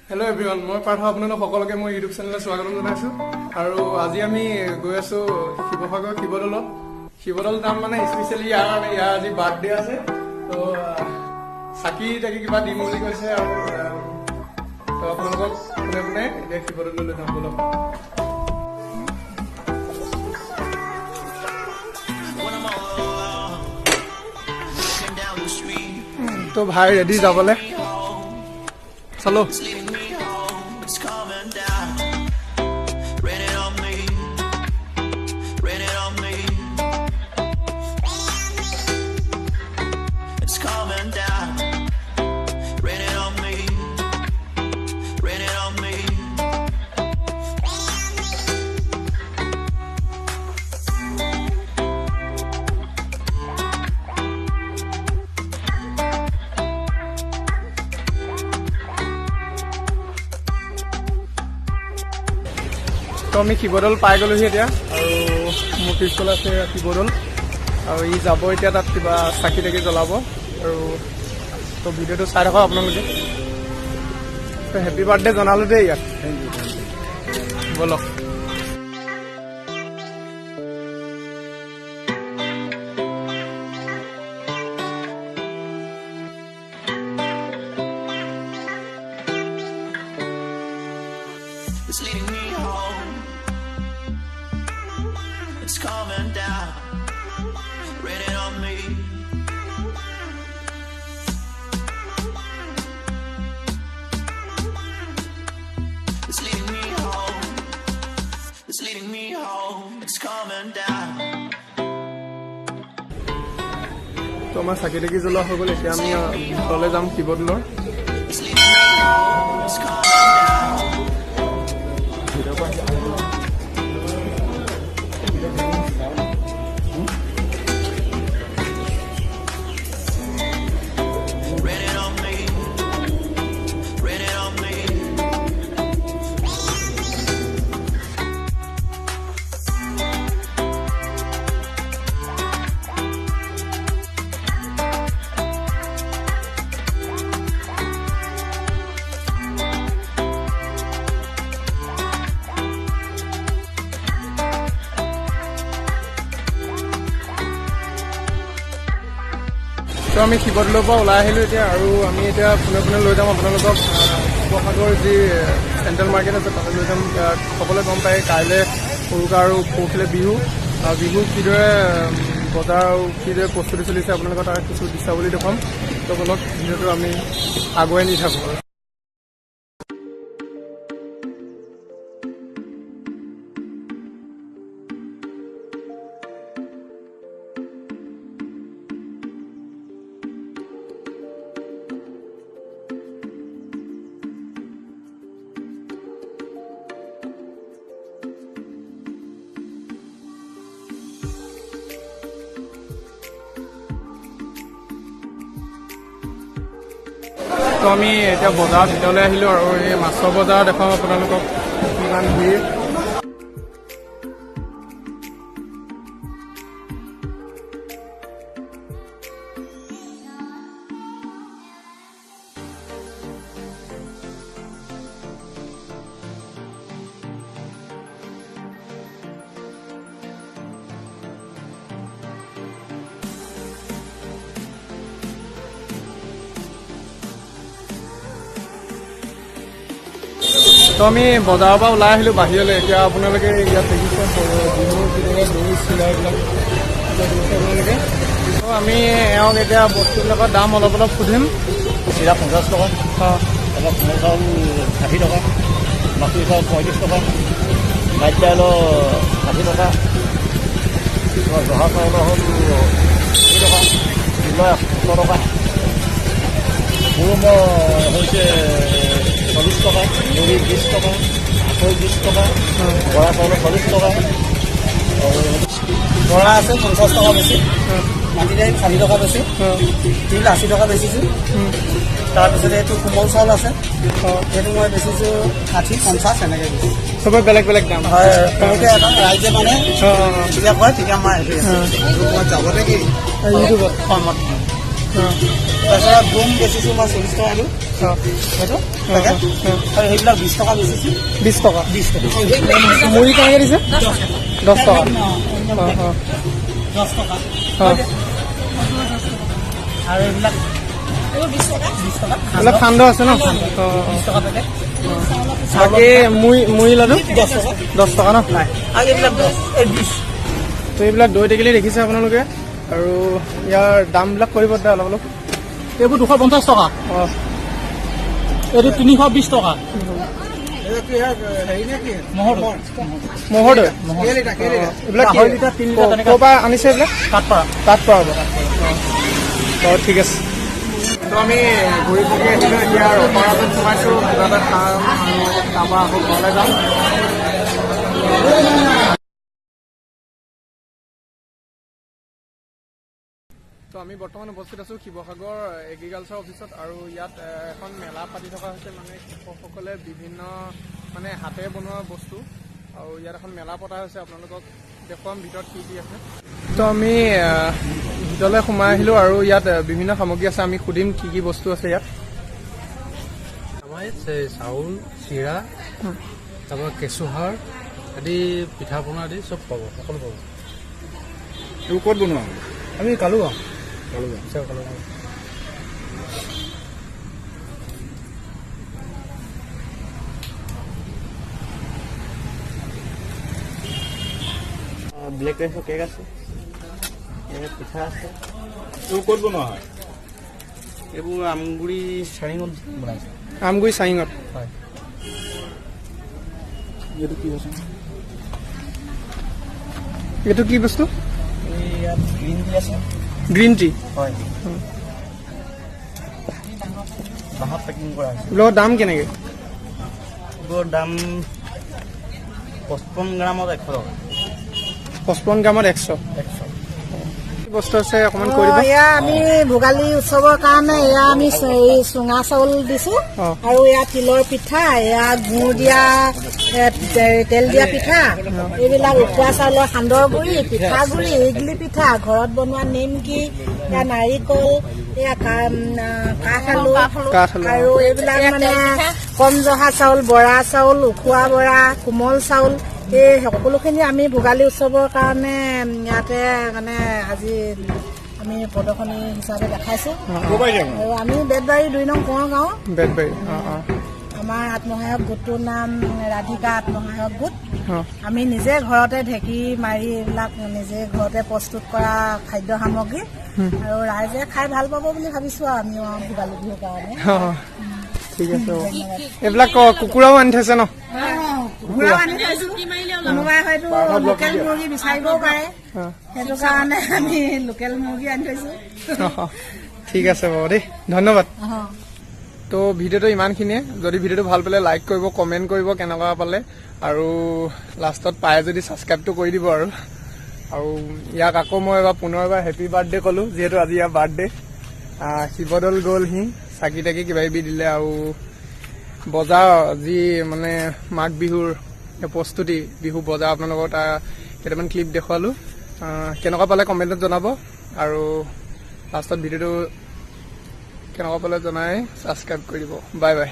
Hello' everyone, মই পাৰ্থ আপোনালোক সকলোকে মই ইউটিউব চেনেলত স্বাগতম জনাইছোঁ। আৰু আজি আমি গৈ আছোঁ শিৱসাগৰ শিৱদৌলত। শিৱদৌল যাম মানে স্পেচিয়েলি ইয়াৰ আজি বাৰ্থডে আছে, তো চাকি তাকি কিবা দিম বুলি কৈছে। আৰু আপোনালোকক কোনে কোনে এতিয়া শিৱদৌললৈ যাম বলক। তো ভাই ৰেডি যাবলৈ, চলো। তো আমি শিৱদৌল পাই গ'লোহি এতিয়া, আৰু মোৰ পিছফালে আছে শিৱদৌল, আৰু ই যাব এতিয়া তাত কিবা চাকি তাকি জ্বলাব। আৰু তো ভিডিঅ'টো চাই থাকক আপোনালোকে। তো হেপী বাৰ্থডে জনালোঁ দেই ইয়াত, বলক। It's leading me home. It's coming down, raining on me. It's leading me home. It's leading me home. It's coming down. তো আমাৰ চাকি তাকি জ্বলোৱা হৈ গ'ল। এতিয়া আমি ভিতৰলৈ যাম শিৱদৌলৰ। It's leading me home. It's coming down. Raining on me. Raining on me. তো আমি শিৱদৌলৰ পৰা ওলাই আহিলোঁ এতিয়া, আৰু আমি এতিয়া পোনে পোনে লৈ যাম আপোনালোকক শিৱসাগৰ যি চেণ্ট্ৰেল মাৰ্কেট আছে তাতে লৈ যাম। সকলোৱে গম পায় কাইলৈ উৰুকা আৰু পৰহিলৈ বিহু। বিহু কিদৰে বজাৰ আৰু কিদৰে প্ৰস্তুতি চলিছে আপোনালোকৰ তাৰ কিছু দৃশ্যাৱলী দেখুৱাম। তো বলক ভিডিঅ'টো আমি আগুৱাই নি থাকোঁ। তো আমি এতিয়া বজাৰৰ ভিতৰলৈ আহিলোঁ, আৰু এই মাছৰ বজাৰ দেখাম আপোনালোকক কিমান ভিৰ। তো আমি বজাৰৰ পৰা ওলাই আহিলোঁ বাহিৰলৈ। এতিয়া আপোনালোকে ইয়াত দেখিছে বিহুৰ কিদৰে দৈ চিৰাবিলাক দেখিছে আপোনালোকে। তো আমি এওঁক এতিয়া বস্তুবিলাকৰ দাম অলপ অলপ সুধিম। চিৰা 50 টকা, তাৰপৰা কোমল চাউল 60 টকা, মাছুৰি চাউল 35 টকা, মাইট দাইলৰ 60 টকা, জহা চাউলৰ হ'ল 80 টকা, ডিমৰ 70 টকা, সুৰুমৰ হৈছে 40 টকা, মুড়ি 20 টকা, আখৈ 20 টকা, বৰা চাউলৰ 40 টকা, আৰু বৰা আছে 50 টকা বেছি, মাটি দাইল 60 টকা বেছি, তিল 80 টকা বেচিছোঁ। তাৰপিছতে এইটো কোমল চাউল আছে, সেইটো মই বেচিছোঁ 60, 50 এনেকৈ বেছি। চবৰে বেলেগ বেলেগ দাম হয়। সৰুকৈ এটা ৰাইজে মানে যেতিয়া কয় তেতিয়া মই সেইটো মই যাব নেকি ইউটিউবত। তাৰপিছত ডুম বেচিছোঁ মই 40 টকা দিওঁ সেইটো পেকেট আৰু সেইবিলাক 20 টকা বেচিছোঁ 20 টকা 20 টকা মুড়ি কেনেকৈ দিছে 10 টকা 10 টকা আৰু এইবিলাক 20 টকা এইবিলাক সান্দহ আছে ন 20 টকা পেকেট বাকী মুড়ি লাডু 10 টকা ন আৰু এইবিলাক 20 তো এইবিলাক দৈ টেকেলি দেখিছে আপোনালোকে আৰু ইয়াৰ দামবিলাক কৰিব অলপ অলপ এইবোৰ 250 টকা অঁ এইটো 320 টকা মহৰ দৈ এইবিলাক আঢ়ৈ লিটাৰ 3 লিটাৰ তেনেকৈ ক'ৰ পৰা আনিছে এইবিলাক কাঠপাৰা তাত পৰা হ'ব অঁ ঠিক আছে তো আমি ঘূৰি ফুৰি আহিলোঁ এতিয়া ৰপাৰাত সোমাইছোঁ কিবা এটা খাম আৰু তাৰপৰা আকৌ ঘৰলৈ যাম তো আমি বৰ্তমান উপস্থিত আছোঁ শিৱসাগৰ এগ্ৰিকালচাৰ অফিচত আৰু ইয়াত এখন মেলা পাতি থকা হৈছে মানে কৃষকসকলে বিভিন্ন মানে হাতে বনোৱা বস্তু আৰু ইয়াত এখন মেলা পতা হৈছে আপোনালোকক দেখুৱাম ভিতৰত কি কি আছে তো আমি ভিতৰলৈ সোমাই আহিলোঁ আৰু ইয়াত বিভিন্ন সামগ্ৰী আছে আমি সুধিম কি কি বস্তু আছে ইয়াত আমাৰ ইয়াত চাউল চিৰা তাৰপৰা কেঁচুসাৰ আদি পিঠা পনা আদি চব পাব সকলো পাব এইবোৰ ক'ত বনোৱা আমি কালো ব্লেক ৰাইচৰ কেক আছে পিঠা আছে এইবোৰ ক'ত বনোৱা হয় এইবোৰ আমগুৰি চাৰিঙত বনাইছে আমগুৰি চাইঙত হয় এইটো কি হৈছে এইটো কি বস্তু এই ইয়াত গ্ৰীণ টি আছে গ্ৰীণ টি হয় বাঁহত পেকিং কৰা হৈছে এইবিলাকৰ দাম কেনেকৈ এইবোৰৰ দাম 55 গ্ৰামত 100 টকা 55 গ্ৰামত 100 কি বস্তু আছে অকণমান কৈ দিব এয়া আমি ভোগালী উৎসৱৰ কাৰণে এয়া আমি চুঙা চাউল দিছো অঁ। আৰু এয়া তিলৰ পিঠা এয়া গুড় দিয়া তেল দিয়া পিঠা এইবিলাক উখোৱা চাউলৰ সান্দহ গুড়ি পিঠাগুড়ি ইডলি পিঠা ঘৰত বনোৱা নিমকি এয়া নাৰিকল এয়া কাঠ আলু আৰু এইবিলাক মানে কম জহা চাউল বৰা চাউল উখোৱা বৰা কোমল চাউল এই সকলোখিনি আমি ভোগালী উৎসৱৰ কাৰণে ইয়াতে মানে আজি আমি প্ৰদৰ্শনী হিচাপে দেখাইছোঁ আৰু আমি বেতবাৰী 2 নং কোঁৱৰ গাঁও বেতবাৰী অঁ অঁ আমাৰ আত্মসহায়ক গোটটোৰ নাম ৰাধিকা আত্মসহায়ক গোট অঁ আমি নিজে ঘৰতে ঢেঁকী মাৰি এইবিলাক নিজে ঘৰতে প্ৰস্তুত কৰা খাদ্য সামগ্ৰী আৰু ৰাইজে খাই ভাল পাব বুলি ভাবিছোঁ আৰু আমি ভোগালী বিহুৰ কাৰণে অঁ ঠিক আছে এইবিলাক কুকুৰাও আনি থৈছে ন কুকুৰাও আনি থৈছোঁ কোনোবাই হয়তো লোকেল মুৰ্গী বিচাৰিবও পাৰে সেইটো কাৰণে আমি লোকেল মুৰ্গী আনি থৈছোঁ ঠিক আছে বাৰু দেই ধন্যবাদ তো ভিডিঅ'টো ইমানখিনিয়ে যদি ভিডিঅ'টো ভাল পালে লাইক কৰিব কমেণ্ট কৰিব কেনেকুৱা পালে আৰু লাষ্টত পায় যদি ছাবস্ক্ৰাইবটো কৰি দিব আৰু ইয়াক আকৌ মই এবাৰ পুনৰবাৰ হেপী বাৰ্থডে ক'লোঁ যিহেতু আজি ইয়াৰ বাৰ্থডে শিৱদৌল গ'লহি চাকি তাকি কিবা কিবি দিলে আৰু বজাৰ যি মানে মাঘ বিহুৰ প্ৰস্তুতি বিহু বজাৰ আপোনালোকৰ তাৰ কেইটামান ক্লিপ দেখুৱালোঁ কেনেকুৱা পালে কমেণ্টত জনাব আৰু লাষ্টত ভিডিঅ'টো কেনেকুৱা পালে জনাই ছাবস্ক্ৰাইব কৰি দিব বাই বাই